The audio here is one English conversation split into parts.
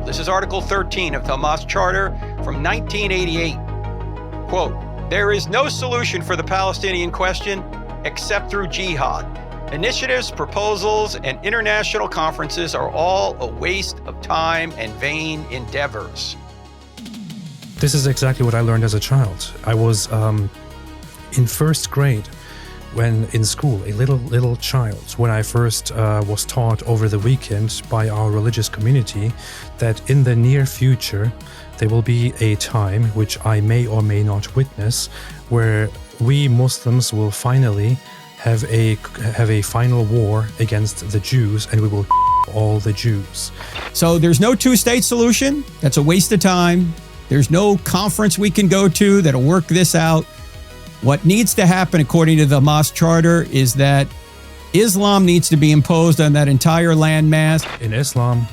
This is Article 13 of the Hamas Charter from 1988. Quote, "There is no solution for the Palestinian question except through jihad. Initiatives, proposals, and international conferences are all a waste of time and vain endeavors." This is exactly what I learned as a child. I was in first grade when in school, a little child, when I first was taught over the weekend by our religious community that in the near future there will be a time, which I may or may not witness, where we Muslims will finally have a final war against the Jews, and we will all the Jews. So there's no two-state solution. That's a waste of time. There's no conference we can go to that'll work this out. What needs to happen, according to the Hamas Charter, is that Islam needs to be imposed on that entire landmass. In Islam,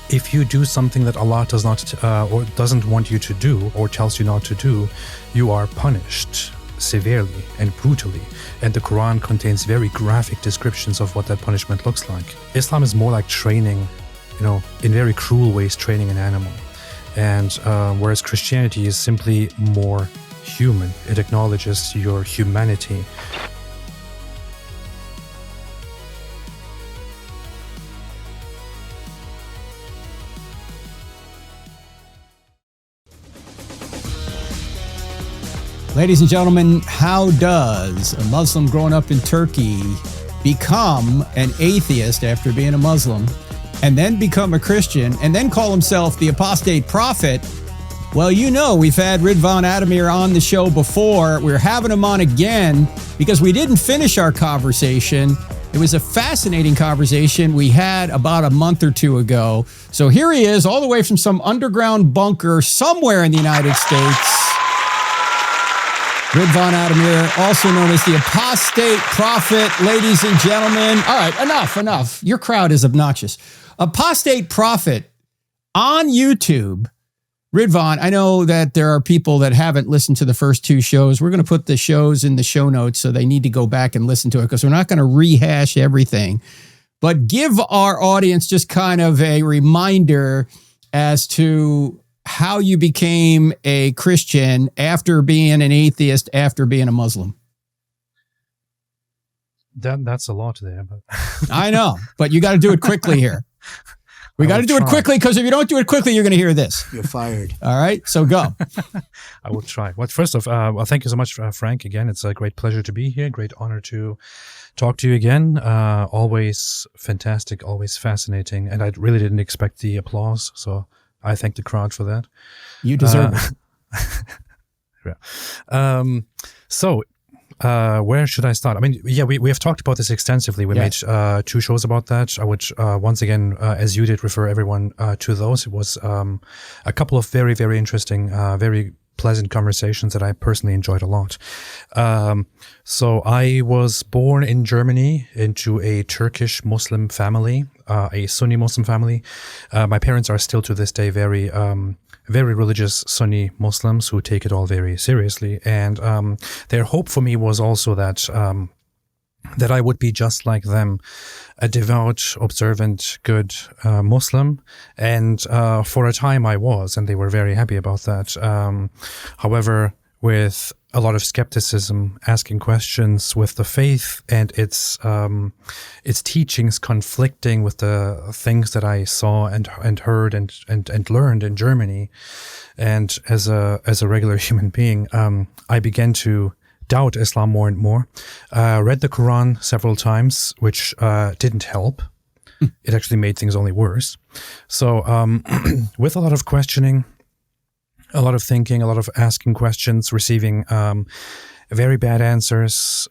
if you do something that Allah does not or doesn't want you to do or tells you not to do, you are punished severely and brutally. And the Quran contains very graphic descriptions of what that punishment looks like. Islam is more like training, in very cruel ways, training an animal. And whereas Christianity is simply more human, it acknowledges your humanity. Ladies and gentlemen, how does a Muslim growing up in Turkey become an atheist after being a Muslim, and then become a Christian, and then call himself the Apostate Prophet? Well, we've had Ridvan Aydemir on the show before. We're having him on again because we didn't finish our conversation. It was a fascinating conversation we had about a month or two ago. So here he is, all the way from some underground bunker somewhere in the United States. Ridvan Aydemir, also known as the Apostate Prophet, ladies and gentlemen. All right, enough. Your crowd is obnoxious. Apostate Prophet on YouTube. Ridvan, I know that there are people that haven't listened to the first two shows. We're going to put the shows in the show notes, so they need to go back and listen to it, because we're not going to rehash everything. But give our audience just kind of a reminder as to how you became a Christian after being an atheist, after being a Muslim. That's a lot there. But I know, but you got to do it quickly here. We got to do it quickly, because if you don't do it quickly, you're going to hear this. You're fired. All right, so go. I will try. Well, first off, thank you so much, Frank. Again, it's a great pleasure to be here. Great honor to talk to you again. Always fantastic, always fascinating. And I really didn't expect the applause, so I thank the crowd for that. You deserve it. So, where should I start? I mean, yeah, we have talked about this extensively. We made 2 shows about that. I would once again, as you did, refer everyone to those. It was a couple of very, very interesting, very pleasant conversations that I personally enjoyed a lot. So I was born in Germany into a Turkish Muslim family, a Sunni Muslim family. My parents are still to this day very religious Sunni Muslims who take it all very seriously. And their hope for me was also that I would be just like them, a devout, observant, good Muslim. And for a time I was, and they were very happy about that. However, with a lot of skepticism, asking questions with the faith and its teachings conflicting with the things that I saw and heard and learned in Germany. And as a regular human being, I began to doubt Islam more and more. Read the Quran several times, which didn't help. It actually made things only worse. So with a lot of questioning, a lot of thinking, a lot of asking questions, receiving very bad answers,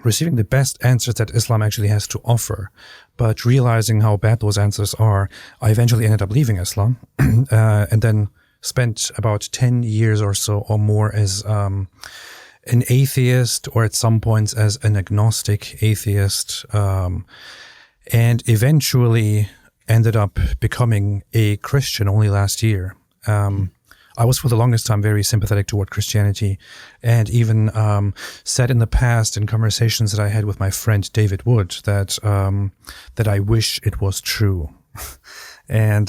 receiving the best answers that Islam actually has to offer, but realizing how bad those answers are, I eventually ended up leaving Islam and then spent about 10 years or so or more as an atheist, or at some points as an agnostic atheist, and eventually ended up becoming a Christian only last year. I was for the longest time very sympathetic toward Christianity, and even said in the past in conversations that I had with my friend David Wood that I wish it was true. And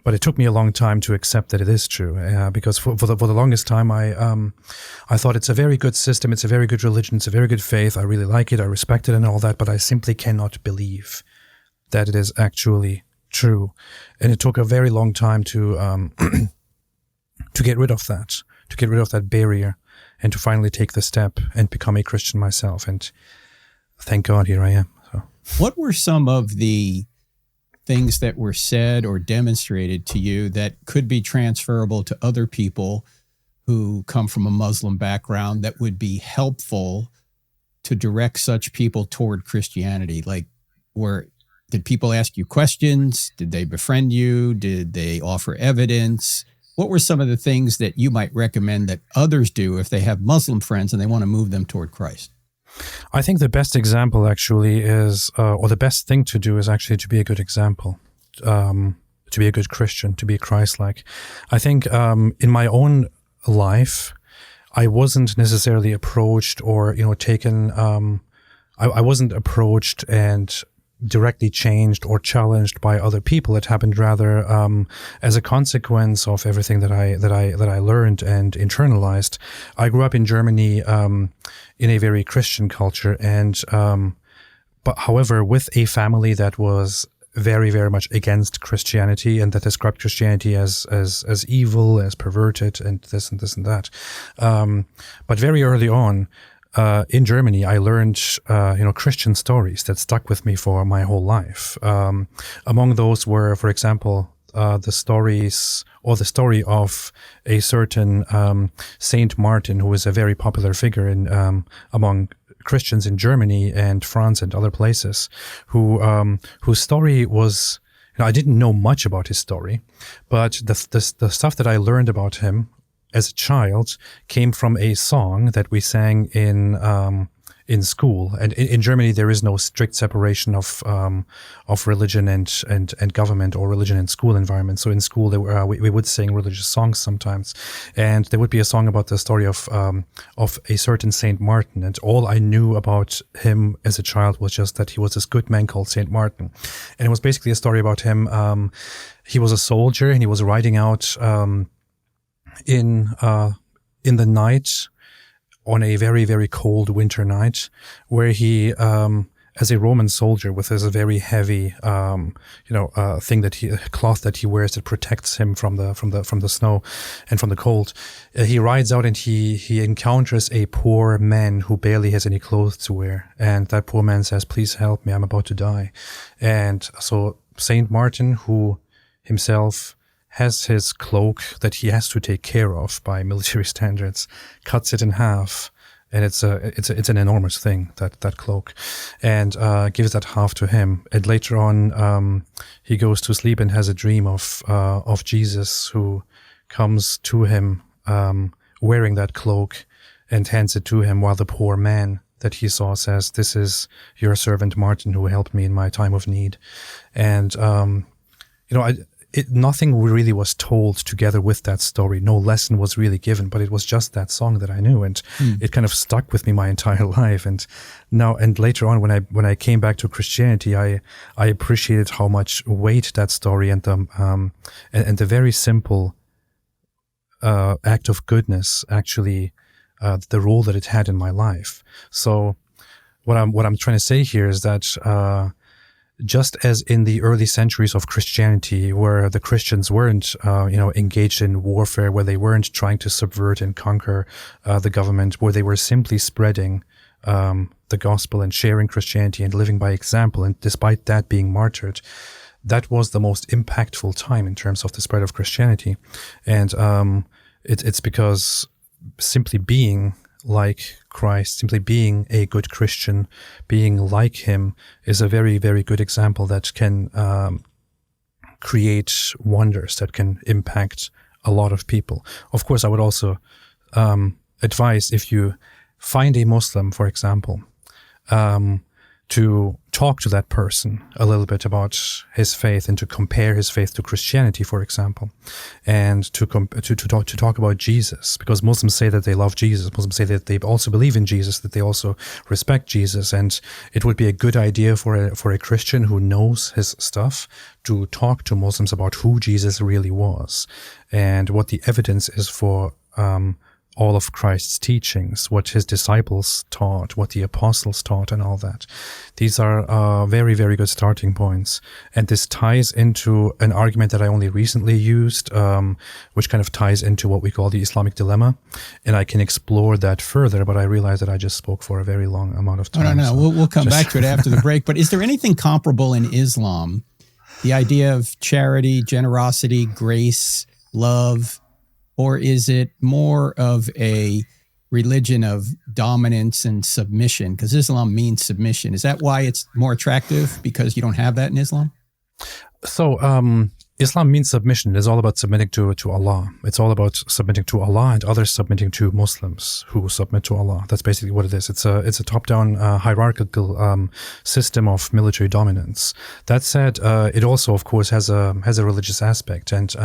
but it took me a long time to accept that it is true, because for the longest time I thought it's a very good system, it's a very good religion, it's a very good faith. I really like it, I respect it, and all that. But I simply cannot believe that it is actually true, and it took a very long time to to get rid of that barrier, and to finally take the step and become a Christian myself. And thank God, here I am. So, what were some of the things that were said or demonstrated to you that could be transferable to other people who come from a Muslim background that would be helpful to direct such people toward Christianity? Like, did people ask you questions? Did they befriend you? Did they offer evidence? What were some of the things that you might recommend that others do if they have Muslim friends and they want to move them toward Christ? I think the best example actually is, or the best thing to do is actually to be a good example, to be a good Christian, to be Christ-like. I think in my own life, I wasn't necessarily approached or, taken, I wasn't approached and directly changed or challenged by other people. It happened rather as a consequence of everything that I learned and internalized. I grew up in Germany in a very Christian culture, and but however, with a family that was very, very much against Christianity and that described Christianity as evil, as perverted, and this and this and that. But very early on, in Germany, I learned, Christian stories that stuck with me for my whole life. Among those were, for example, the story of a certain Saint Martin, who is a very popular figure among Christians in Germany and France and other places, whose story was, I didn't know much about his story, but the stuff that I learned about him as a child came from a song that we sang in school. And in Germany, there is no strict separation of religion and government, or religion and school environment. So in school, we would sing religious songs sometimes, and there would be a song about the story of a certain Saint Martin. And all I knew about him as a child was just that he was this good man called Saint Martin, and it was basically a story about him. He was a soldier, and he was riding out in the night, on a very, very cold winter night, where he, as a Roman soldier with his very heavy, cloth that he wears that protects him from the snow and from the cold, he rides out and he encounters a poor man who barely has any clothes to wear, and that poor man says, "Please help me, I'm about to die." And so Saint Martin, who himself has his cloak that he has to take care of by military standards, cuts it in half, and it's an enormous thing, that cloak, and gives that half to him. And later on, he goes to sleep and has a dream of Jesus, who comes to him wearing that cloak and hands it to him, while the poor man that he saw says, "This is your servant Martin, who helped me in my time of need." And nothing really was told together with that story. No lesson was really given, but it was just that song that I knew, and it kind of stuck with me my entire life. And later on, when I came back to Christianity, I appreciated how much weight that story and the very simple act of goodness actually, the role that it had in my life. So what I'm trying to say here is that just as in the early centuries of Christianity, where the Christians weren't, engaged in warfare, where they weren't trying to subvert and conquer the government, where they were simply spreading the gospel and sharing Christianity and living by example, and despite that being martyred, that was the most impactful time in terms of the spread of Christianity. And it's because simply being like Christ, simply being a good Christian, being like him, is a very, very good example that can create wonders, that can impact a lot of people. Of course, I would also advise, if you find a Muslim, for example, to talk to that person a little bit about his faith and to compare his faith to Christianity, for example, and to talk about Jesus, because Muslims say that they love Jesus. Muslims say that they also believe in Jesus, that they also respect Jesus, and it would be a good idea for a Christian who knows his stuff to talk to Muslims about who Jesus really was and what the evidence is for all of Christ's teachings, what his disciples taught, what the apostles taught, and all that. These are very, very good starting points. And this ties into an argument that I only recently used, which kind of ties into what we call the Islamic Dilemma. And I can explore that further, but I realize that I just spoke for a very long amount of time. No. We'll come back to it after the break. But is there anything comparable in Islam? The idea of charity, generosity, grace, love, or is it more of a religion of dominance and submission? Because Islam means submission. Is that why it's more attractive? Because you don't have that in Islam? So, Islam means submission. It's all about submitting to Allah. It's all about submitting to Allah and others submitting to Muslims who submit to Allah. That's basically what it is. It's a top-down hierarchical system of military dominance. That said, it also, of course, has a religious aspect. And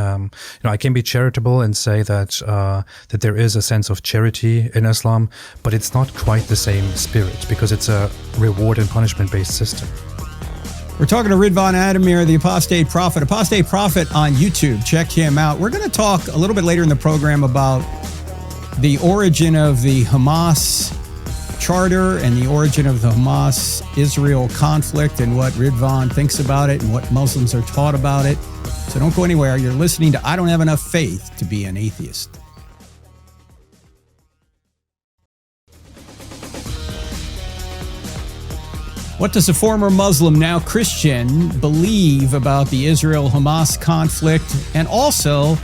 I can be charitable and say that that there is a sense of charity in Islam, but it's not quite the same spirit because it's a reward and punishment-based system. We're talking to Ridvan Aydemir, the Apostate Prophet. Apostate Prophet on YouTube. Check him out. We're going to talk a little bit later in the program about the origin of the Hamas charter and the origin of the Hamas-Israel conflict and what Ridvan thinks about it and what Muslims are taught about it. So don't go anywhere. You're listening to I Don't Have Enough Faith to Be an Atheist. What does a former Muslim, now Christian, believe about the Israel-Hamas conflict, and also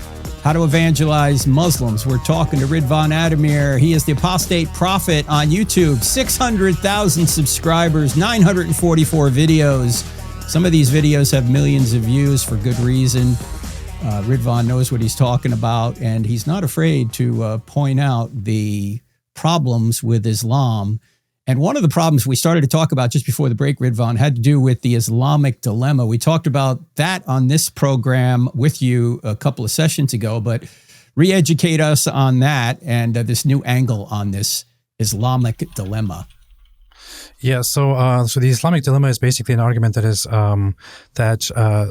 how to evangelize Muslims? We're talking to Ridvan Aydemir. He is the Apostate Prophet on YouTube. 600,000 subscribers, 944 videos. Some of these videos have millions of views for good reason. Ridvan knows what he's talking about, and he's not afraid to point out the problems with Islam. And one of the problems we started to talk about just before the break, Ridvan, had to do with the Islamic Dilemma. We talked about that on this program with you a couple of sessions ago, but re-educate us on that and this new angle on this Islamic Dilemma. Yeah, so the Islamic Dilemma is basically an argument that is that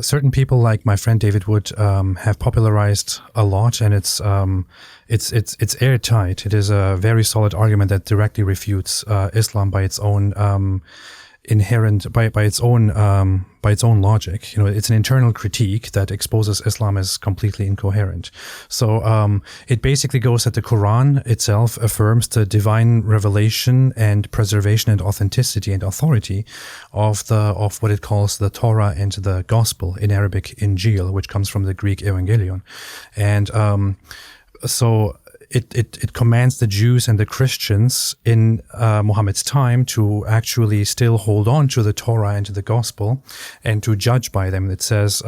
certain people, like my friend David Wood, have popularized a lot, and it's airtight. It is a very solid argument that directly refutes Islam by its own inherent by its own logic. It's an internal critique that exposes Islam as completely incoherent. So it basically goes that the Quran itself affirms the divine revelation and preservation and authenticity and authority of what it calls the Torah and the Gospel, in Arabic Injil, which comes from the Greek Evangelion, and so it commands the Jews and the Christians in Muhammad's time to actually still hold on to the Torah and to the Gospel and to judge by them. It says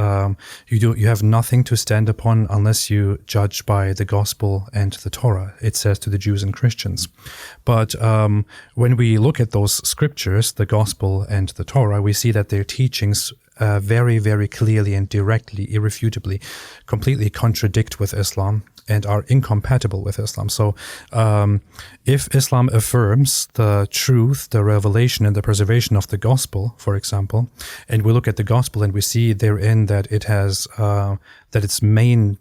you have nothing to stand upon unless you judge by the Gospel and the Torah, it says to the Jews and Christians. But when we look at those scriptures, the Gospel and the Torah, we see that their teachings very, very clearly and directly, irrefutably, completely contradict with Islam and are incompatible with Islam. So if Islam affirms the truth, the revelation, and the preservation of the gospel, for example, and we look at the gospel and we see therein that it has, that its main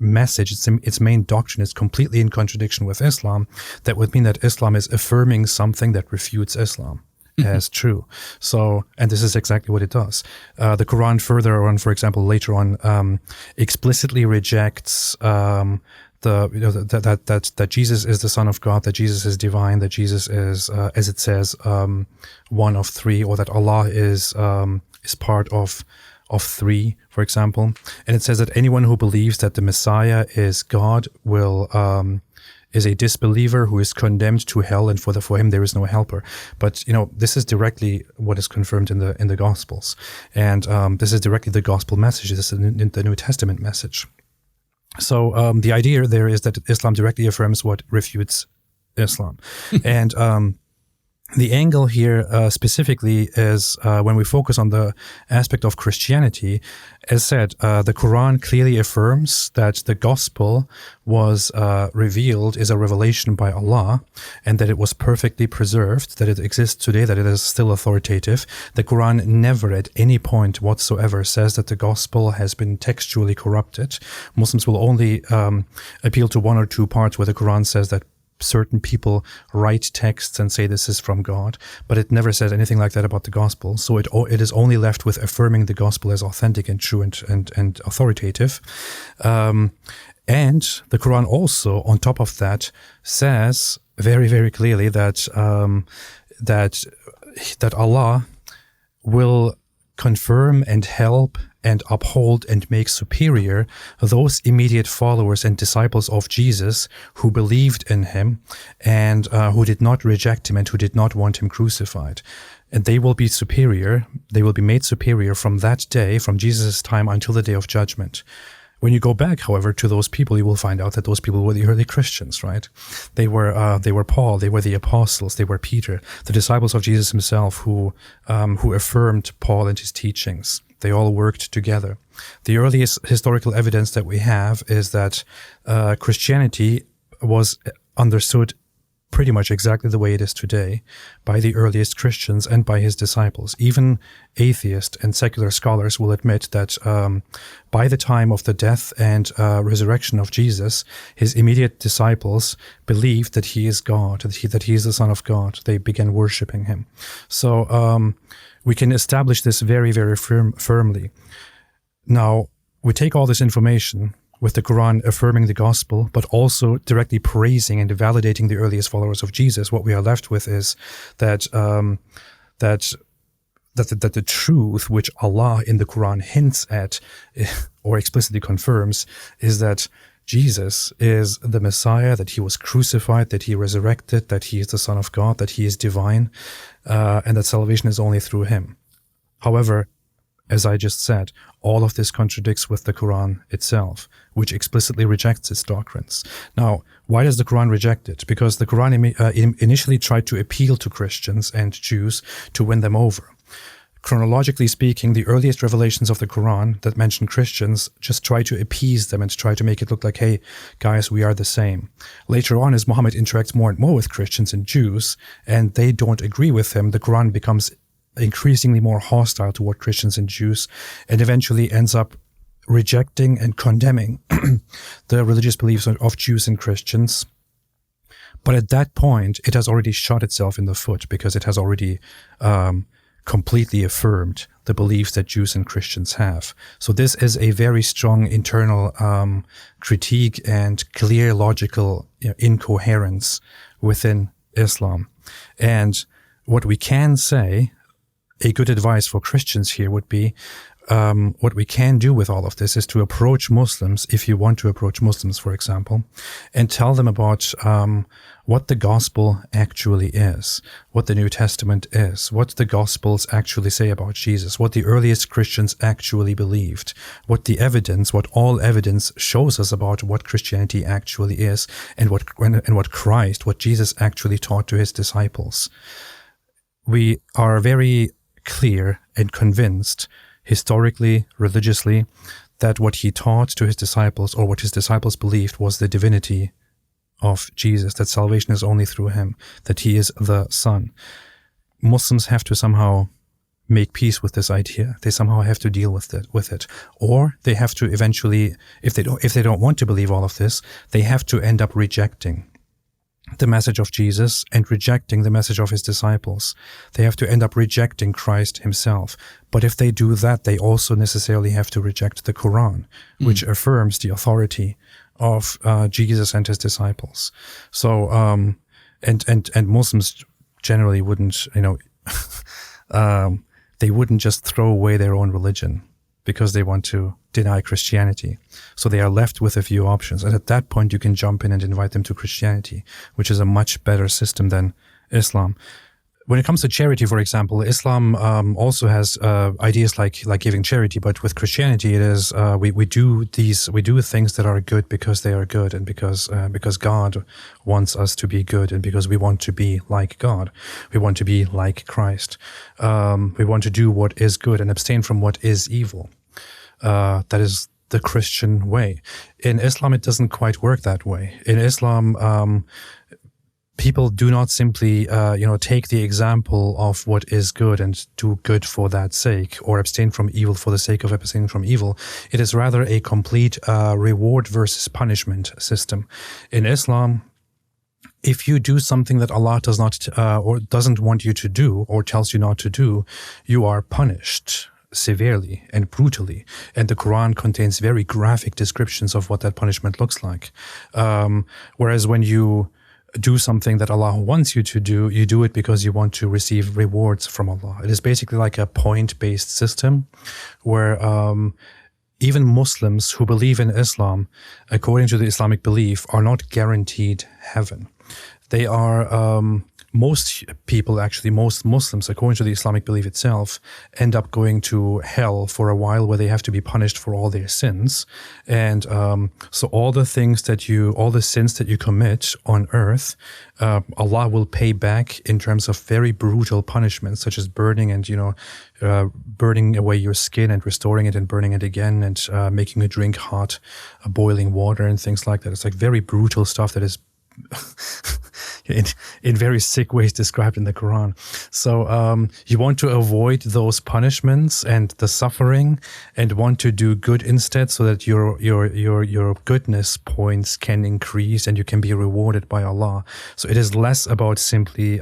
message, its main doctrine is completely in contradiction with Islam, that would mean that Islam is affirming something that refutes Islam as true. So, and this is exactly what it does. The Quran further on, for example, later on, explicitly rejects that Jesus is the Son of God, that Jesus is divine, that Jesus is, as it says, one of three, or that Allah is part of three, for example. And it says that anyone who believes that the Messiah is God is a disbeliever who is condemned to hell, and for him there is no helper. But this is directly what is confirmed in the Gospels, and this is directly the Gospel message. This is the New Testament message. So the idea there is that Islam directly affirms what refutes Islam, and The angle here specifically is when we focus on the aspect of Christianity. As said, the Quran clearly affirms that the gospel was revealed, is a revelation by Allah, and that it was perfectly preserved, that it exists today, that it is still authoritative. The Quran never at any point whatsoever says that the gospel has been textually corrupted. Muslims will only appeal to one or two parts where the Quran says that certain people write texts and say this is from God, but it never says anything like that about the gospel. So it is only left with affirming the gospel as authentic and true and authoritative. And the Quran also, on top of that, says very, very clearly that that Allah will confirm and help and uphold and make superior those immediate followers and disciples of Jesus who believed in him and who did not reject him and who did not want him crucified. And they will be superior, they will be made superior from that day, from Jesus' time until the day of judgment. When you go back, however, to those people, you will find out that those people were the early Christians, right? They were Paul, they were the apostles, they were Peter, the disciples of Jesus himself who affirmed Paul and his teachings. They all worked together. The earliest historical evidence that we have is that Christianity was understood pretty much exactly the way it is today by the earliest Christians and by his disciples. Even atheist and secular scholars will admit that by the time of the death and resurrection of Jesus, his immediate disciples believed that he is God, that he is the Son of God. They began worshiping him. So we can establish this very, very firmly. Now, we take all this information with the Quran affirming the gospel, but also directly praising and validating the earliest followers of Jesus. What we are left with is that the truth which Allah in the Quran hints at or explicitly confirms is that Jesus is the Messiah, that he was crucified, that he resurrected, that he is the Son of God, that he is divine, and that salvation is only through him. However, as I just said, all of this contradicts with the Quran itself, which explicitly rejects its doctrines. Now, why does the Quran reject it? Because the Quran initially tried to appeal to Christians and Jews to win them over. Chronologically speaking, the earliest revelations of the Quran that mention Christians just try to appease them and try to make it look like, hey, guys, we are the same. Later on, as Muhammad interacts more and more with Christians and Jews, and they don't agree with him, the Quran becomes increasingly more hostile toward Christians and Jews, and eventually ends up rejecting and condemning the religious beliefs of Jews and Christians. But at that point, it has already shot itself in the foot because it has already completely affirmed the beliefs that Jews and Christians have. So this is a very strong internal critique and clear logical incoherence within Islam. And what we can say, a good advice for Christians here would be, what we can do with all of this is to approach Muslims, if you want to approach Muslims, for example, and tell them about what the gospel actually is, what the New Testament is, what the Gospels actually say about Jesus, what the earliest Christians actually believed, what the evidence, what all evidence shows us about what Christianity actually is, and what Christ, what Jesus actually taught to his disciples. We are very clear and convinced, historically, religiously, that what he taught to his disciples, or what his disciples believed, was the divinity of Jesus, that salvation is only through him, that he is the Son. Muslims have to somehow make peace with this idea. They somehow have to deal with it. Or they have to eventually, if they don't want to believe all of this, they have to end up rejecting the message of Jesus and rejecting the message of his disciples. They have to end up rejecting Christ himself. But if they do that, they also necessarily have to reject the Quran, which affirms the authority of Jesus and his disciples. So, and Muslims generally wouldn't, they wouldn't just throw away their own religion because they want to deny Christianity. So they are left with a few options. And at that point, you can jump in and invite them to Christianity, which is a much better system than Islam. when it comes to charity, for example, Islam also has ideas like giving charity, but with Christianity, it is we do things that are good because they are good, and because God wants us to be good, and because we want to be like God, we want to be like Christ. We want to do what is good and abstain from what is evil. That is the Christian way. In Islam, it doesn't quite work that way. In Islam, people do not simply, take the example of what is good and do good for that sake, or abstain from evil for the sake of abstaining from evil. It is rather a complete reward versus punishment system. In Islam, if you do something that Allah does not or doesn't want you to do, or tells you not to do, you are punished severely and brutally. And the Quran contains very graphic descriptions of what that punishment looks like. Whereas when you do something that Allah wants you to do, you do it because you want to receive rewards from Allah. It is basically like a point-based system where even Muslims who believe in Islam, according to the Islamic belief, are not guaranteed heaven. They are, most Muslims, according to the Islamic belief itself, end up going to hell for a while, where they have to be punished for all their sins. And so all the sins that you commit on earth, Allah will pay back in terms of very brutal punishments, such as burning and, burning away your skin and restoring it and burning it again, and making you drink hot, boiling water and things like that. It's like very brutal stuff that is in very sick ways described in the Quran. So you want to avoid those punishments and the suffering, and want to do good instead, so that your goodness points can increase and you can be rewarded by Allah. So it is less about simply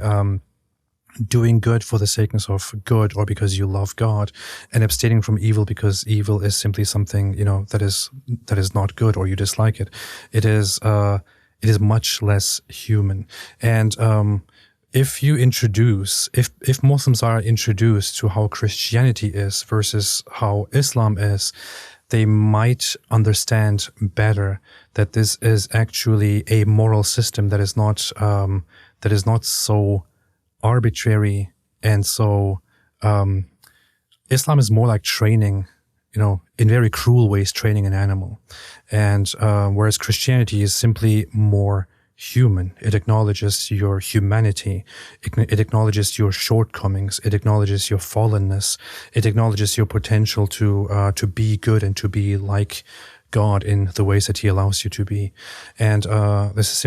doing good for the sake of good, or because you love God, and abstaining from evil because evil is simply something that is not good, or you dislike it. It is much less human. And if Muslims are introduced to how Christianity is versus how Islam is, they might understand better that this is actually a moral system that is not so arbitrary, and so Islam is more like training, in very cruel ways, training an animal. And whereas Christianity is simply more human. It acknowledges your humanity. It acknowledges your shortcomings. It acknowledges your fallenness. It acknowledges your potential to be good and to be like God in the ways that He allows you to be. And this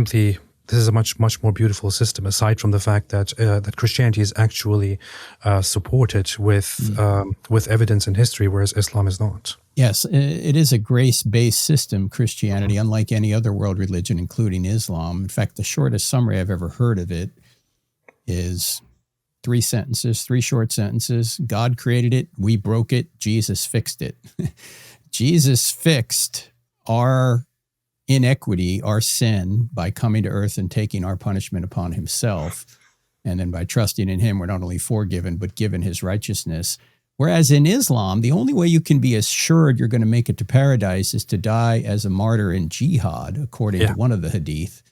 is a much more beautiful system, aside from the fact that that Christianity is actually supported with evidence in history, whereas Islam is not. Yes, it is a grace-based system, Christianity, unlike any other world religion, including Islam. In fact, the shortest summary I've ever heard of it is 3 short sentences. God created it, we broke it, Jesus fixed it. Jesus fixed our inequity, our sin, by coming to earth and taking our punishment upon Himself. And then by trusting in Him, we're not only forgiven, but given His righteousness. Whereas in Islam, the only way you can be assured you're going to make it to paradise is to die as a martyr in jihad, according to one of the hadith.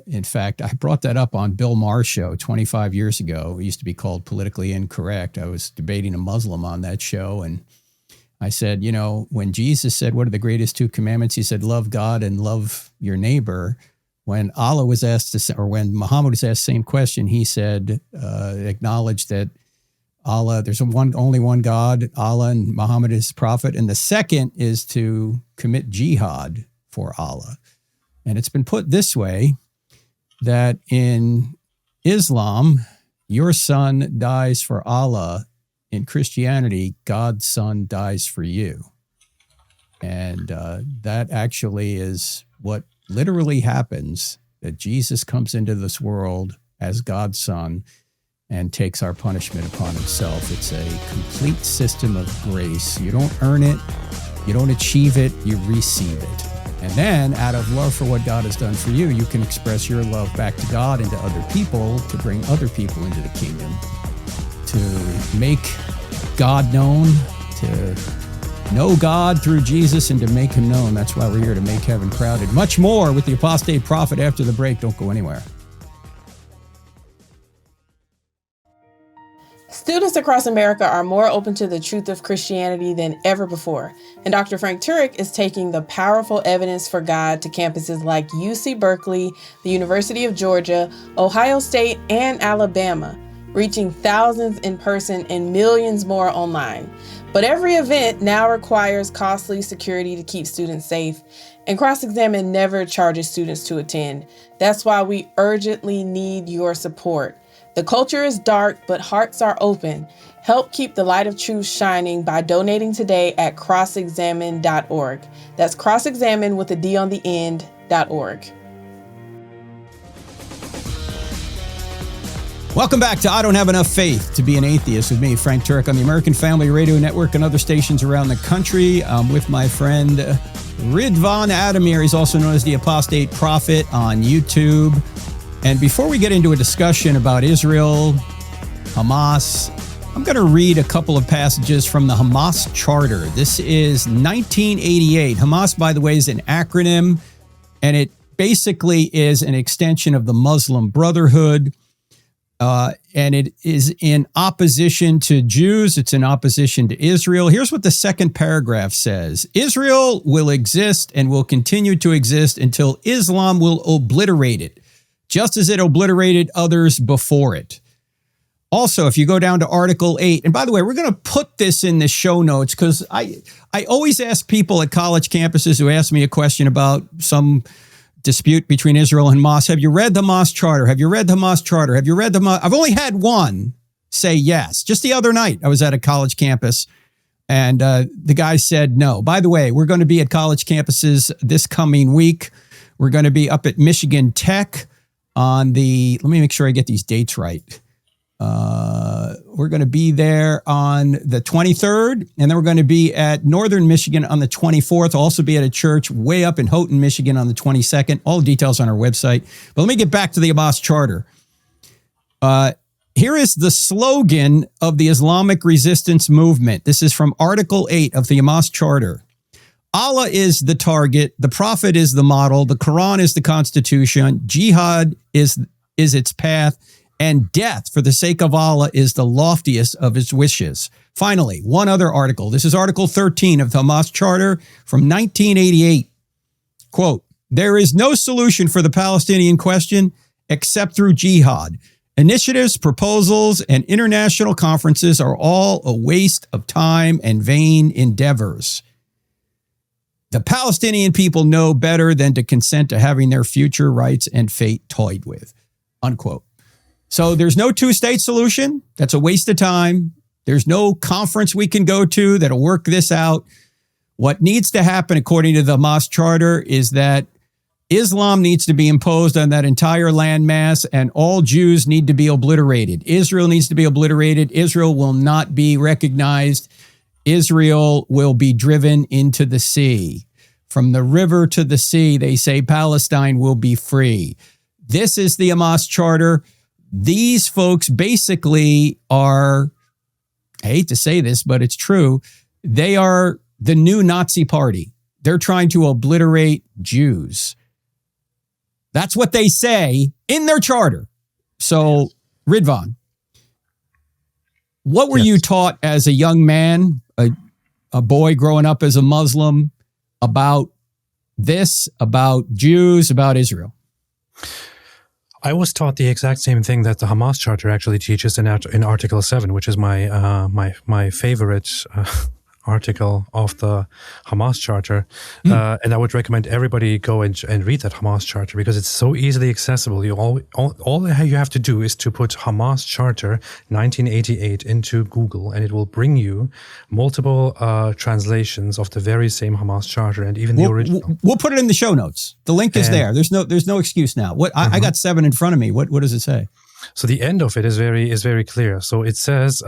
In fact, I brought that up on Bill Maher's show 25 years ago. It used to be called Politically Incorrect. I was debating a Muslim on that show, and I said, when Jesus said, what are the greatest 2 commandments? He said, love God and love your neighbor. When Allah was asked when Muhammad was asked the same question, he said, acknowledge that there's only one God, Allah, and Muhammad is prophet. And the second is to commit jihad for Allah. And it's been put this way, that in Islam, your son dies for Allah. In Christianity, God's Son dies for you. And that actually is what literally happens, that Jesus comes into this world as God's Son and takes our punishment upon Himself. It's a complete system of grace. You don't earn it, you don't achieve it, you receive it. And then, out of love for what God has done for you, you can express your love back to God and to other people, to bring other people into the kingdom, to make God known, to know God through Jesus, and to make Him known. That's why we're here, to make heaven crowded. Much more with the Apostate Prophet after the break. Don't go anywhere. Students across America are more open to the truth of Christianity than ever before, and Dr. Frank Turek is taking the powerful evidence for God to campuses like UC Berkeley, the University of Georgia, Ohio State, and Alabama, reaching thousands in person and millions more online. But every event now requires costly security to keep students safe, and Cross-Examine never charges students to attend. That's why we urgently need your support. The culture is dark, but hearts are open. Help keep the light of truth shining by donating today at crossexamine.org. That's crossexamine with a D on the end.org. Welcome back to I Don't Have Enough Faith to Be an Atheist with me, Frank Turek, on the American Family Radio Network and other stations around the country. I'm with my friend Ridvan Aydemir. He's also known as the Apostate Prophet on YouTube. And before we get into a discussion about Israel, Hamas, I'm going to read a couple of passages from the Hamas Charter. This is 1988. Hamas, by the way, is an acronym, and it basically is an extension of the Muslim Brotherhood. And it is in opposition to Jews. It's in opposition to Israel. Here's what the second paragraph says. Israel will exist and will continue to exist until Islam will obliterate it, just as it obliterated others before it. Also, if you go down to Article 8, and by the way, we're going to put this in the show notes because I always ask people at college campuses who ask me a question about some dispute between Israel and Hamas. Have you read the Hamas Charter? Have you read the Hamas Charter? Have you read the Hamas? I've only had one say yes. Just the other night, I was at a college campus, and the guy said no. By the way, we're going to be at college campuses this coming week. We're going to be up at Michigan Tech on the, let me make sure I get these dates right. We're going to be there on the 23rd, and then we're going to be at Northern Michigan on the 24th. I'll also be at a church way up in Houghton, Michigan on the 22nd. All the details on our website. But let me get back to the Hamas Charter. Here is the slogan of the Islamic resistance movement. This is from Article 8 of the Hamas Charter. Allah is the target, the Prophet is the model, the Quran is the constitution, jihad is its path, and death for the sake of Allah is the loftiest of its wishes. Finally, one other article. This is Article 13 of the Hamas Charter from 1988. Quote, there is no solution for the Palestinian question except through jihad. Initiatives, proposals, and international conferences are all a waste of time and vain endeavors. The Palestinian people know better than to consent to having their future rights and fate toyed with. Unquote. So there's no two-state solution. That's a waste of time. There's no conference we can go to that'll work this out. What needs to happen, according to the Hamas Charter, is that Islam needs to be imposed on that entire landmass, and all Jews need to be obliterated. Israel needs to be obliterated. Israel will not be recognized. Israel will be driven into the sea. From the river to the sea, they say Palestine will be free. This is the Hamas Charter. These folks basically are, I hate to say this, but it's true, they are the new Nazi party. They're trying to obliterate Jews. That's what they say in their charter. So, Ridvan, what were you taught as a young man, a boy growing up as a Muslim, about this, about Jews, about Israel? I was taught the exact same thing that the Hamas Charter actually teaches in Article 7, which is my favorite article of the Hamas Charter. And I would recommend everybody go and read that Hamas Charter because it's so easily accessible. All you have to do is to put Hamas Charter 1988 into Google, and it will bring you multiple translations of the very same Hamas Charter and even the original. We'll put it in the show notes. The link is there. There's no excuse now. I got 7 in front of me. What does it say? So the end of it is very clear. So it says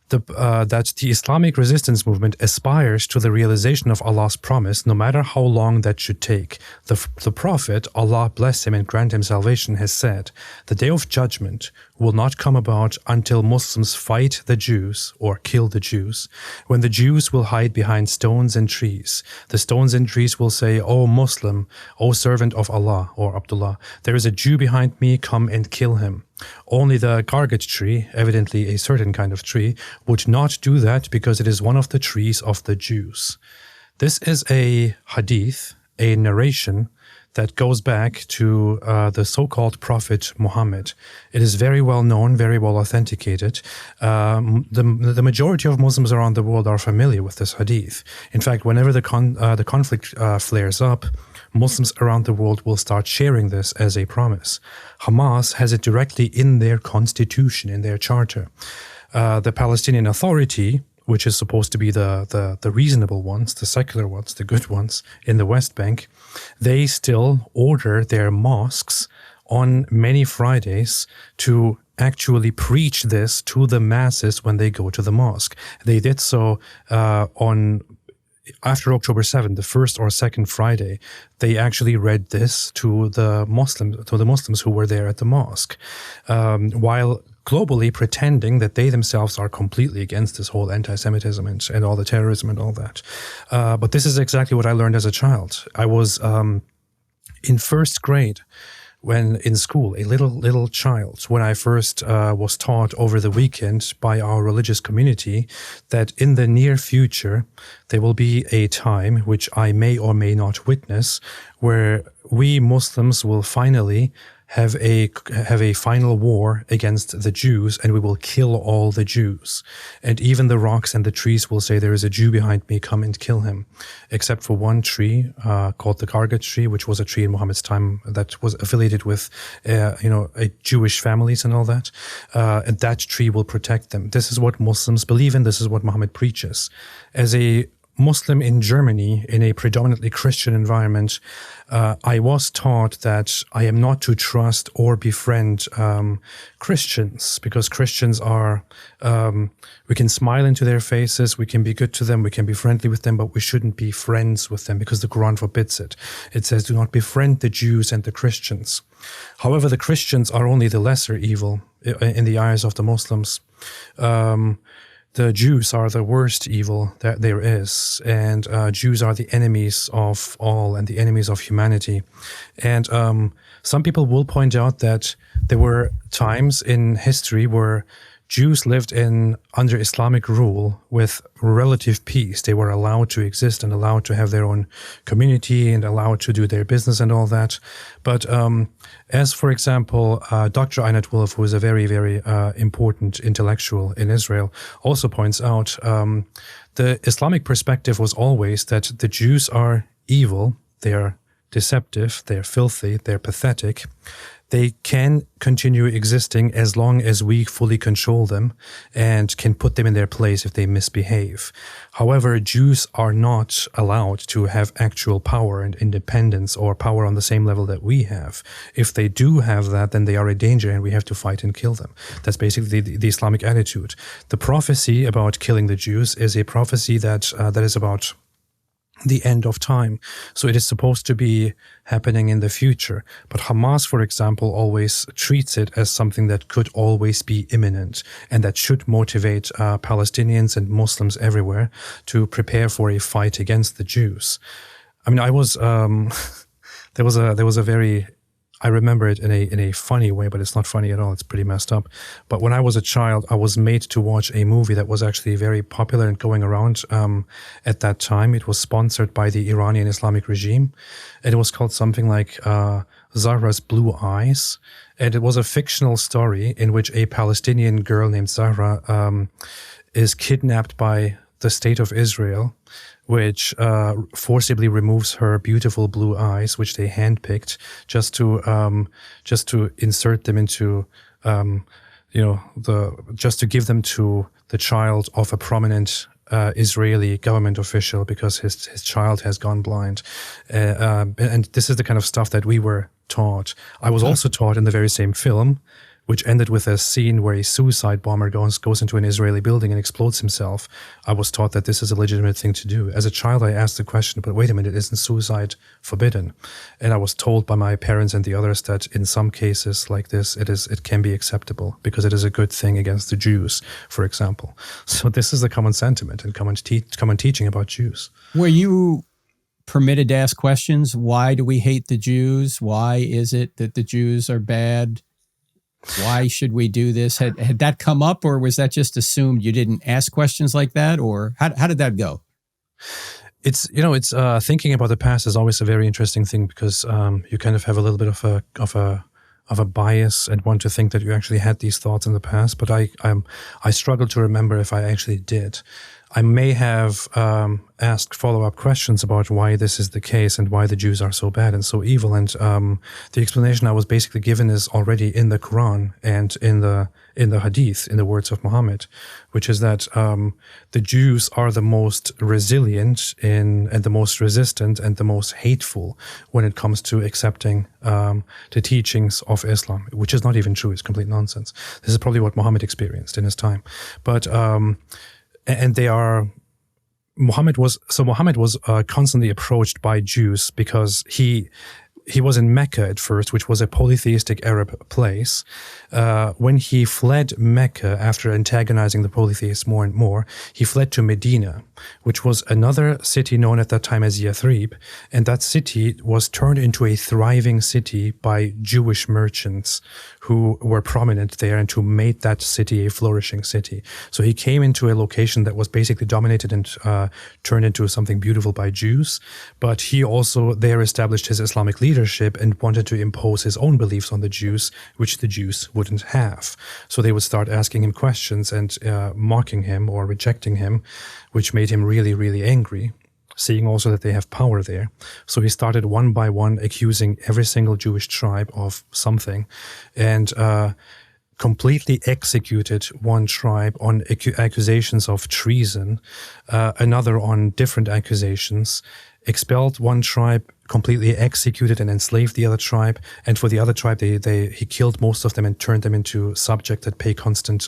that the Islamic resistance movement aspires to the realization of Allah's promise, no matter how long that should take. The Prophet, Allah bless him and grant him salvation, has said, the day of judgment will not come about until Muslims fight the Jews or kill the Jews, when the Jews will hide behind stones and trees. The stones and trees will say, O Muslim, O servant of Allah, or Abdullah, there is a Jew behind me, come and kill him. Only the gargot tree, evidently a certain kind of tree, would not do that because it is one of the trees of the Jews. This is a hadith, a narration that goes back to the so-called Prophet Muhammad. It is very well known, very well authenticated. The majority of Muslims around the world are familiar with this hadith. In fact, whenever the conflict flares up, Muslims around the world will start sharing this as a promise. Hamas has it directly in their constitution, in their charter. The Palestinian Authority, which is supposed to be the reasonable ones, the secular ones, the good ones in the West Bank, they still order their mosques on many Fridays to actually preach this to the masses when they go to the mosque. They did so after October 7th, the first or second Friday. They actually read this to the Muslims who were there at the mosque, while globally pretending that they themselves are completely against this whole anti-Semitism and all the terrorism and all that. But this is exactly what I learned as a child. I was in first grade when in school, a little child, when I first was taught over the weekend by our religious community that in the near future, there will be a time, which I may or may not witness, where we Muslims will finally have a final war against the Jews, and we will kill all the Jews. And even the rocks and the trees will say, there is a Jew behind me, come and kill him. Except for one tree called the gargot tree, which was a tree in Muhammad's time that was affiliated with Jewish families and all that. And that tree will protect them. This is what Muslims believe in. This is what Muhammad preaches. As a Muslim in Germany, in a predominantly Christian environment, I was taught that I am not to trust or befriend Christians, because Christians are, we can smile into their faces, we can be good to them, we can be friendly with them, but we shouldn't be friends with them because the Quran forbids it. It says, do not befriend the Jews and the Christians. However, the Christians are only the lesser evil in the eyes of the Muslims. The Jews are the worst evil that there is, and Jews are the enemies of all and the enemies of humanity. And some people will point out that there were times in history where Jews lived under Islamic rule with relative peace. They were allowed to exist and allowed to have their own community and allowed to do their business and all that. But as, for example, Dr. Einat Wolf, who is a very, very important intellectual in Israel, also points out, the Islamic perspective was always that the Jews are evil, they are deceptive, they're filthy, they're pathetic. They can continue existing as long as we fully control them and can put them in their place if they misbehave. However, Jews are not allowed to have actual power and independence or power on the same level that we have. If they do have that, then they are a danger and we have to fight and kill them. That's basically the Islamic attitude. The prophecy about killing the Jews is a prophecy that is about the end of time. So it is supposed to be happening in the future. But Hamas, for example, always treats it as something that could always be imminent and that should motivate Palestinians and Muslims everywhere to prepare for a fight against the Jews. I mean, I was there was a very, I remember it in a funny way, but it's not funny at all. It's pretty messed up. But when I was a child, I was made to watch a movie that was actually very popular and going around at that time. It was sponsored by the Iranian Islamic regime. And it was called something like Zahra's Blue Eyes. And it was a fictional story in which a Palestinian girl named Zahra is kidnapped by the state of Israel, which forcibly removes her beautiful blue eyes, which they handpicked just to insert them into, just to give them to the child of a prominent Israeli government official because his child has gone blind. And this is the kind of stuff that we were taught. I was also taught in the very same film, which ended with a scene where a suicide bomber goes into an Israeli building and explodes himself, I was taught that this is a legitimate thing to do. As a child, I asked the question, but wait a minute, isn't suicide forbidden? And I was told by my parents and the others that in some cases like this, it can be acceptable because it is a good thing against the Jews, for example. So this is the common sentiment and common teaching about Jews. Were you permitted to ask questions? Why do we hate the Jews? Why is it that the Jews are bad? Why should we do this? Had that come up, or was that just assumed? You didn't ask questions like that, or how did that go? It's thinking about the past is always a very interesting thing because you kind of have a little bit of a bias and want to think that you actually had these thoughts in the past. But I struggle to remember if I actually did. I may have asked follow-up questions about why this is the case and why the Jews are so bad and so evil. And the explanation I was basically given is already in the Quran and in the Hadith, in the words of Muhammad, which is that the Jews are the most resilient and the most resistant and the most hateful when it comes to accepting the teachings of Islam, which is not even true. It's complete nonsense. This is probably what Muhammad experienced in his time. But and they are, Muhammad was constantly approached by Jews because he was in Mecca at first, which was a polytheistic Arab place. When he fled Mecca after antagonizing the polytheists more and more, he fled to Medina, which was another city known at that time as Yathrib. And that city was turned into a thriving city by Jewish merchants who were prominent there and who made that city a flourishing city. So he came into a location that was basically dominated and turned into something beautiful by Jews. But he also there established his Islamic leadership and wanted to impose his own beliefs on the Jews, which the Jews wouldn't have. So they would start asking him questions and mocking him or rejecting him, which made him really, really angry, seeing also that they have power there. So he started one by one accusing every single Jewish tribe of something and completely executed one tribe on accusations of treason, another on different accusations, expelled one tribe, completely executed and enslaved the other tribe, and for the other tribe, he killed most of them and turned them into subjects that pay constant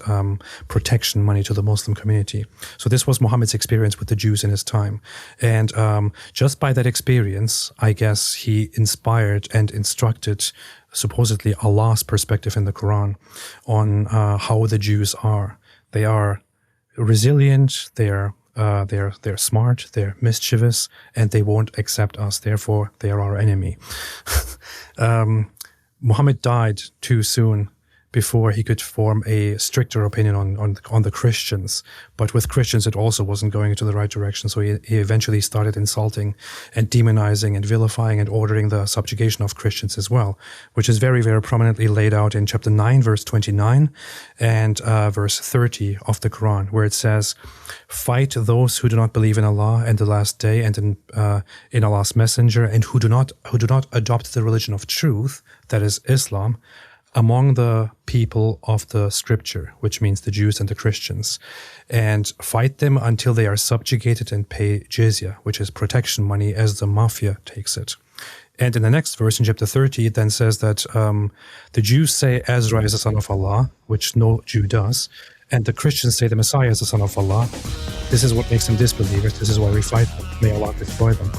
protection money to the Muslim community. So this was Muhammad's experience with the Jews in his time. And just by that experience, I guess he inspired and instructed supposedly Allah's perspective in the Quran on how the Jews are. They are resilient, they're smart, they're mischievous, and they won't accept us. Therefore, they are our enemy. Muhammad died too soon before he could form a stricter opinion on the Christians. But with Christians, it also wasn't going into the right direction. So he eventually started insulting and demonizing and vilifying and ordering the subjugation of Christians as well, which is very, very prominently laid out in chapter 9, verse 29 and verse 30 of the Quran, where it says, "Fight those who do not believe in Allah and the last day and in Allah's messenger, and who do not adopt the religion of truth, that is Islam, among the people of the scripture," which means the Jews and the Christians, "and fight them until they are subjugated and pay jizya," which is protection money as the mafia takes it. And in the next verse, in chapter 30, it then says that the Jews say Ezra is the son of Allah, which no Jew does, and the Christians say the Messiah is the son of Allah. This is what makes them disbelievers. This is why we fight them. May Allah destroy them.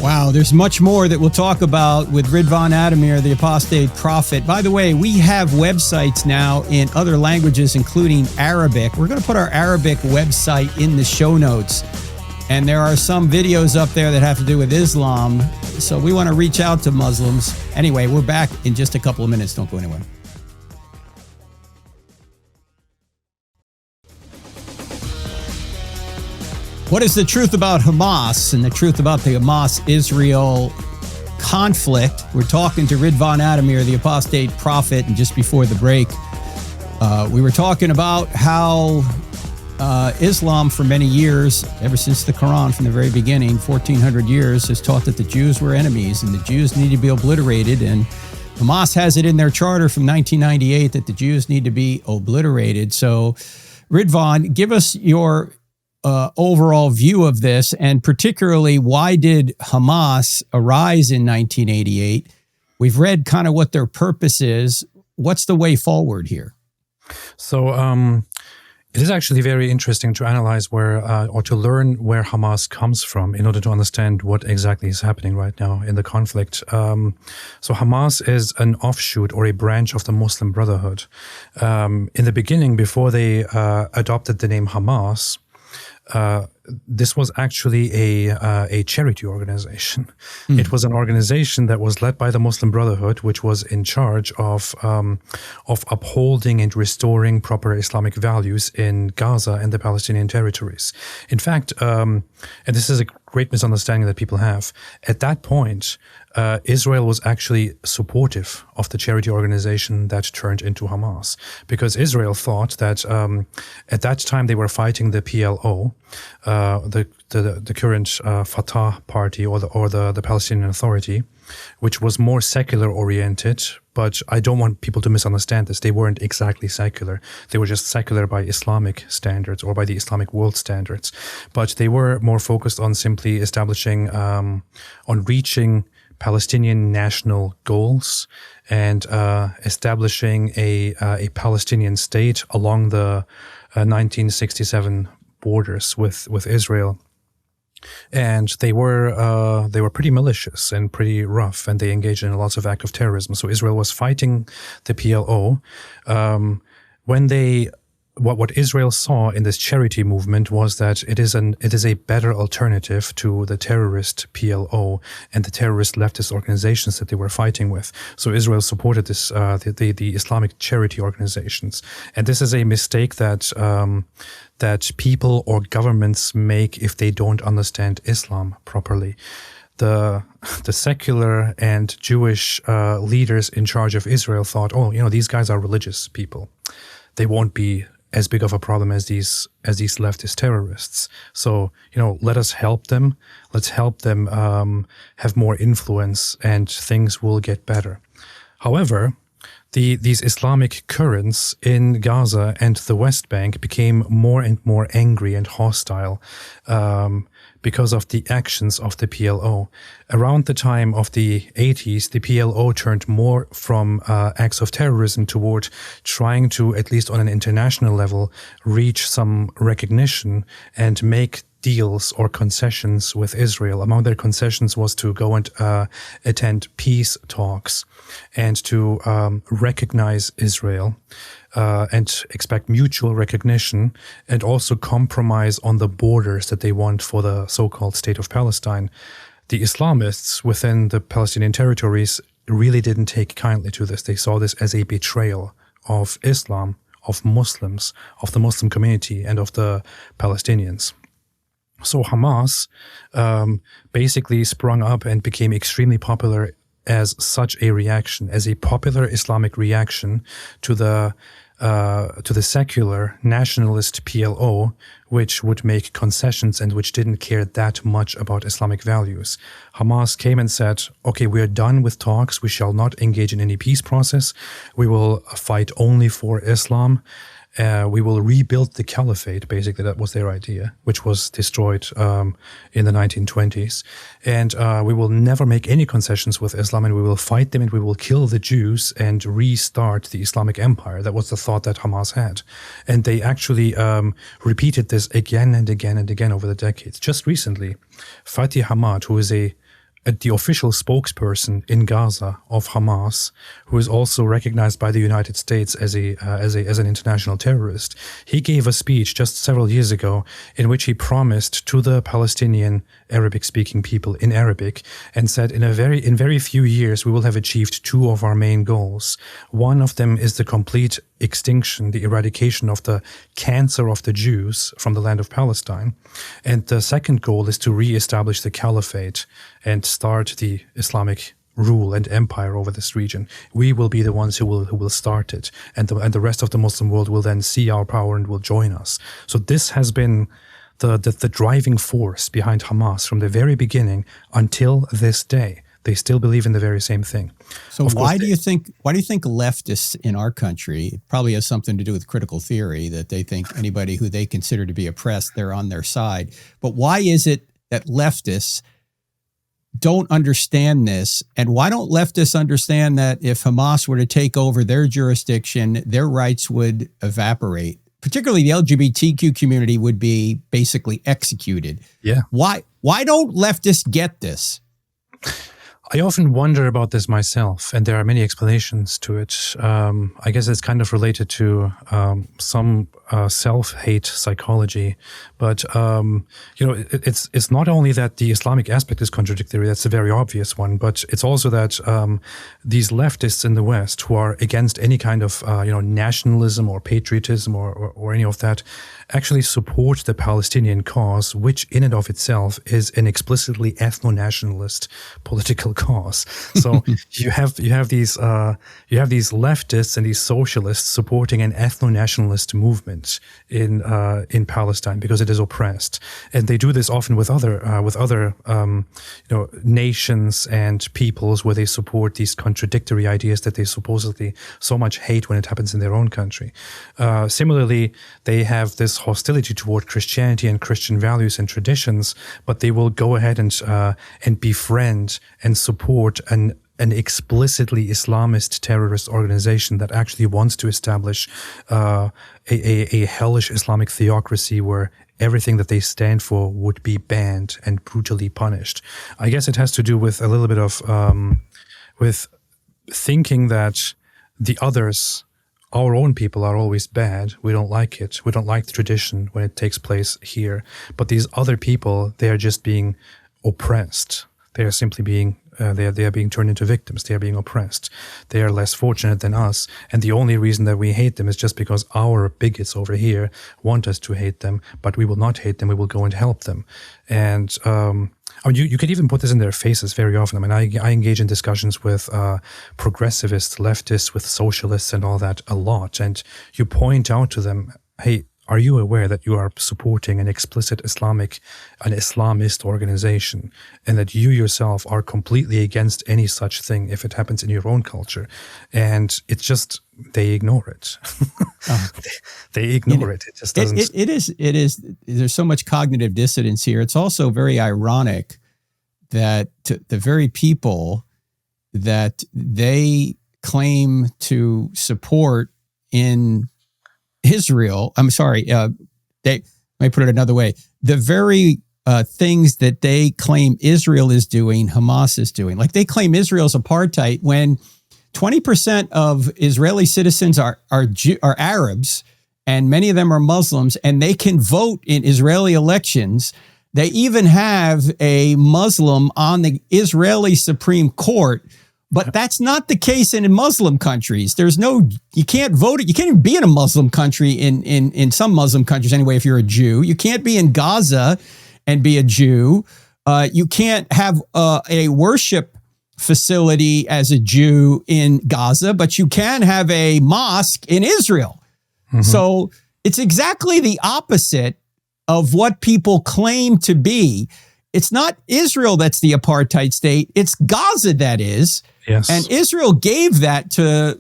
Wow, there's much more that we'll talk about with Ridvan Aydemir, the Apostate Prophet. By the way, we have websites now in other languages, including Arabic. We're going to put our Arabic website in the show notes. And there are some videos up there that have to do with Islam. So we want to reach out to Muslims. Anyway, we're back in just a couple of minutes. Don't go anywhere. What is the truth about Hamas and the truth about the Hamas-Israel conflict? We're talking to Ridvan Aydemir, the Apostate Prophet, and just before the break, we were talking about how Islam for many years, ever since the Quran from the very beginning, 1400 years, has taught that the Jews were enemies and the Jews need to be obliterated. And Hamas has it in their charter from 1998 that the Jews need to be obliterated. So, Ridvan, give us your overall view of this, and particularly why did Hamas arise in 1988? We've read kind of what their purpose is. what's the way forward here? So it is actually very interesting to analyze where or to learn where Hamas comes from in order to understand what exactly is happening right now in the conflict. So Hamas is an offshoot or a branch of the Muslim Brotherhood. In the beginning, before they adopted the name Hamas, this was actually a charity organization. It was an organization that was led by the Muslim Brotherhood, which was in charge of upholding and restoring proper Islamic values in Gaza and the Palestinian territories. In fact, and this is a great misunderstanding that people have, at that point, Israel was actually supportive of the charity organization that turned into Hamas, because Israel thought that at that time they were fighting the PLO, the current Fatah party or the Palestinian Authority, which was more secular oriented. But I don't want people to misunderstand this. They weren't exactly secular. They were just secular by Islamic standards or by the Islamic world standards. But they were more focused on simply establishing, on reaching Palestinian national goals and establishing a Palestinian state along the 1967 borders with Israel. And they were pretty malicious and pretty rough, and they engaged in lots of acts of terrorism. So Israel was fighting the PLO. What Israel saw in this charity movement was that it is a better alternative to the terrorist PLO and the terrorist leftist organizations that they were fighting with. So Israel supported this the Islamic charity organizations, and this is a mistake that people or governments make if they don't understand Islam properly. The secular and Jewish leaders in charge of Israel thought, these guys are religious people. They won't be as big of a problem as these leftist terrorists. So, let us help them. Let's help them have more influence, and things will get better. However, these Islamic currents in Gaza and the West Bank became more and more angry and hostile because of the actions of the PLO. Around the time of the 80s, the PLO turned more from acts of terrorism toward trying to, at least on an international level, reach some recognition and make deals or concessions with Israel. Among their concessions was to go and attend peace talks and to recognize Israel and expect mutual recognition, and also compromise on the borders that they want for the so-called State of Palestine. The Islamists within the Palestinian territories really didn't take kindly to this. They saw this as a betrayal of Islam, of Muslims, of the Muslim community, and of the Palestinians. So Hamas basically sprung up and became extremely popular as such a reaction, as a popular Islamic reaction to the secular nationalist PLO, which would make concessions and which didn't care that much about Islamic values. Hamas came and said, okay, we are done with talks. We shall not engage in any peace process. We will fight only for Islam. We will rebuild the caliphate. Basically, that was their idea, which was destroyed in the 1920s. And we will never make any concessions with Islam, and we will fight them, and we will kill the Jews and restart the Islamic Empire. That was the thought that Hamas had. And they actually repeated this again and again and again over the decades. Just recently, Fatih Hamad, who is the official spokesperson in Gaza of Hamas, who is also recognized by the United States as an international terrorist, he gave a speech just several years ago in which he promised to the Palestinian Arabic-speaking people in Arabic and said, in very few years we will have achieved two of our main goals. One of them is the complete extinction, the eradication of the cancer of the Jews from the land of Palestine. And the second goal is to re-establish the caliphate and start the Islamic rule and empire over this region. We will be the ones who will start it, and the rest of the Muslim world will then see our power and will join us. So this has been the driving force behind Hamas from the very beginning until this day. They still believe in the very same thing. So why do you think leftists in our country, it probably has something to do with critical theory, that they think anybody who they consider to be oppressed, they're on their side. But why is it that leftists don't understand this? And why don't leftists understand that if Hamas were to take over their jurisdiction, their rights would evaporate? Particularly the LGBTQ community would be basically executed. Yeah. Why don't leftists get this? I often wonder about this myself, and there are many explanations to it. I guess it's kind of related to some self-hate psychology, but it's not only that the Islamic aspect is contradictory. That's a very obvious one, but it's also that these leftists in the West who are against any kind of nationalism or patriotism or any of that actually support the Palestinian cause, which in and of itself is an explicitly ethno-nationalist political cause. So you have these leftists and these socialists supporting an ethno-nationalist movement in Palestine because it is oppressed, and they do this often with other nations and peoples where they support these contradictory ideas that they supposedly so much hate when it happens in their own country. Similarly, they have this hostility toward Christianity and Christian values and traditions, but they will go ahead and befriend and support an explicitly Islamist terrorist organization that actually wants to establish a hellish Islamic theocracy where everything that they stand for would be banned and brutally punished. I guess it has to do with a little bit of with thinking that the others, our own people, are always bad. We don't like it. We don't like the tradition when it takes place here. But these other people, they are just being oppressed. They are simply being they are being turned into victims. They are being oppressed. They are less fortunate than us. And the only reason that we hate them is just because our bigots over here want us to hate them, but we will not hate them. We will go and help them. And you could even put this in their faces very often. I mean, I engage in discussions with progressivists, leftists, with socialists and all that a lot. And you point out to them, hey, are you aware that you are supporting an explicit Islamist organization, and that you yourself are completely against any such thing if it happens in your own culture? And it's just, they ignore it. They ignore it. It just doesn't. It is. There's so much cognitive dissonance here. It's also very ironic that the very people that they claim to support in Israel, let me put it another way. The very things that they claim Israel is doing, Hamas is doing. Like, they claim Israel's apartheid when 20% of Israeli citizens are Arabs, and many of them are Muslims, and they can vote in Israeli elections. They even have a Muslim on the Israeli Supreme Court. But that's not the case in Muslim countries. You can't vote. You can't even be in a Muslim country in some Muslim countries anyway if you're a Jew. You can't be in Gaza and be a Jew. You can't have a worship facility as a Jew in Gaza, but you can have a mosque in Israel. Mm-hmm. So it's exactly the opposite of what people claim to be. It's not Israel that's the apartheid state. It's Gaza that is. Yes. And Israel gave that to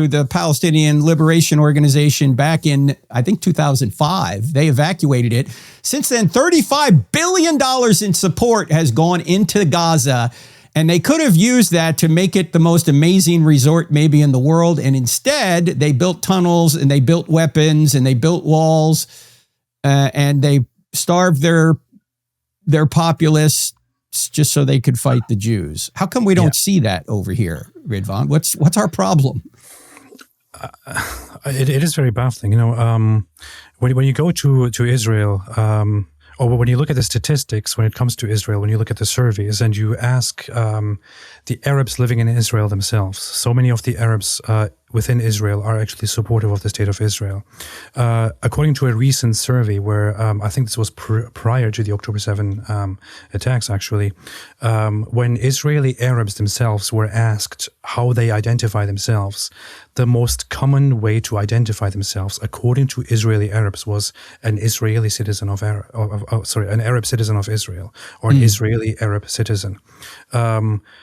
the Palestinian Liberation Organization back in, I think, 2005. They evacuated it. Since then, $35 billion in support has gone into Gaza, and they could have used that to make it the most amazing resort maybe in the world. And instead, they built tunnels, and they built weapons, and they built walls, and they starved their populace just so they could fight the Jews. How come we don't see that over here, Ridvan? What's our problem? It is very baffling. When you go to Israel, or when you look at the statistics when it comes to Israel, when you look at the surveys and you ask the Arabs living in Israel themselves, so many of the Arabs within Israel are actually supportive of the state of Israel. According to a recent survey where I think this was prior to the October 7 attacks, actually, when Israeli Arabs themselves were asked how they identify themselves, the most common way to identify themselves, according to Israeli Arabs, was an Israeli citizen an Arab citizen of Israel, or an Israeli Arab citizen.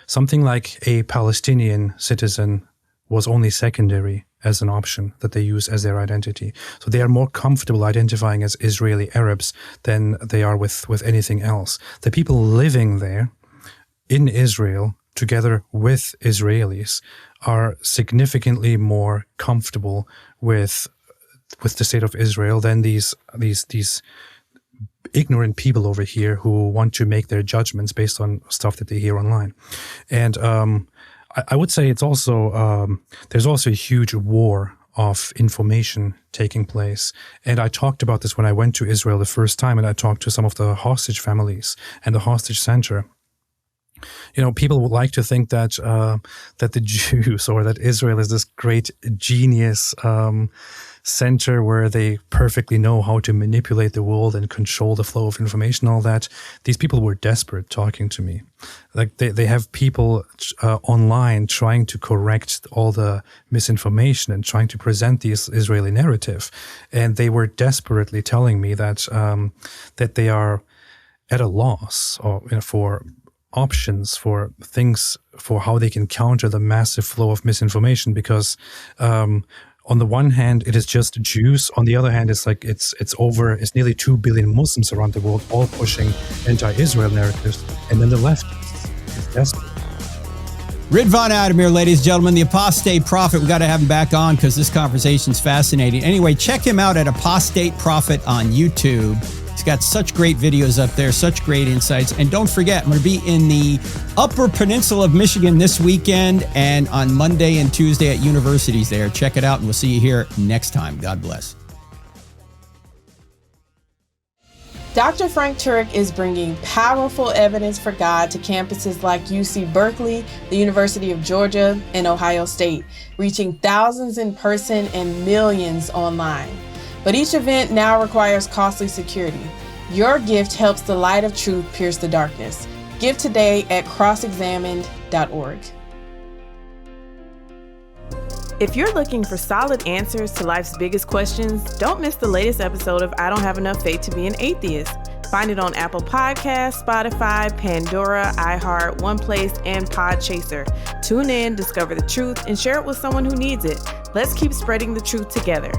Something like a Palestinian citizen was only secondary as an option that they use as their identity. So they are more comfortable identifying as Israeli Arabs than they are with anything else. The people living there, in Israel, together with Israelis, are significantly more comfortable with the state of Israel than these ignorant people over here who want to make their judgments based on stuff that they hear online. And I would say it's also there's also a huge war of information taking place. And I talked about this when I went to Israel the first time, and I talked to some of the hostage families and the hostage center. You know, people would like to think that that the Jews or that Israel is this great genius center where they perfectly know how to manipulate the world and control the flow of information, all that. These people were desperate talking to me. Like they have people online trying to correct all the misinformation and trying to present the Israeli narrative. And they were desperately telling me that that they are at a loss or, you know, for options, for things, for how they can counter the massive flow of misinformation, because on the one hand, it is just Jews. On the other hand, it's like it's nearly 2 billion Muslims around the world, all pushing anti-Israel narratives, and then the left is desperate. Ridvan Aydemir, ladies and gentlemen, the Apostate Prophet. We got to have him back on because this conversation's fascinating. Anyway, check him out at Apostate Prophet on YouTube. He's got such great videos up there, such great insights. And don't forget, I'm going to be in the Upper Peninsula of Michigan this weekend and on Monday and Tuesday at universities there. Check it out, and we'll see you here next time. God bless. Dr. Frank Turek is bringing powerful evidence for God to campuses like UC Berkeley, the University of Georgia, and Ohio State, reaching thousands in person and millions online. But each event now requires costly security. Your gift helps the light of truth pierce the darkness. Give today at crossexamined.org. If you're looking for solid answers to life's biggest questions, don't miss the latest episode of I Don't Have Enough Faith to Be an Atheist. Find it on Apple Podcasts, Spotify, Pandora, iHeart, OnePlace, and Podchaser. Tune in, discover the truth, and share it with someone who needs it. Let's keep spreading the truth together.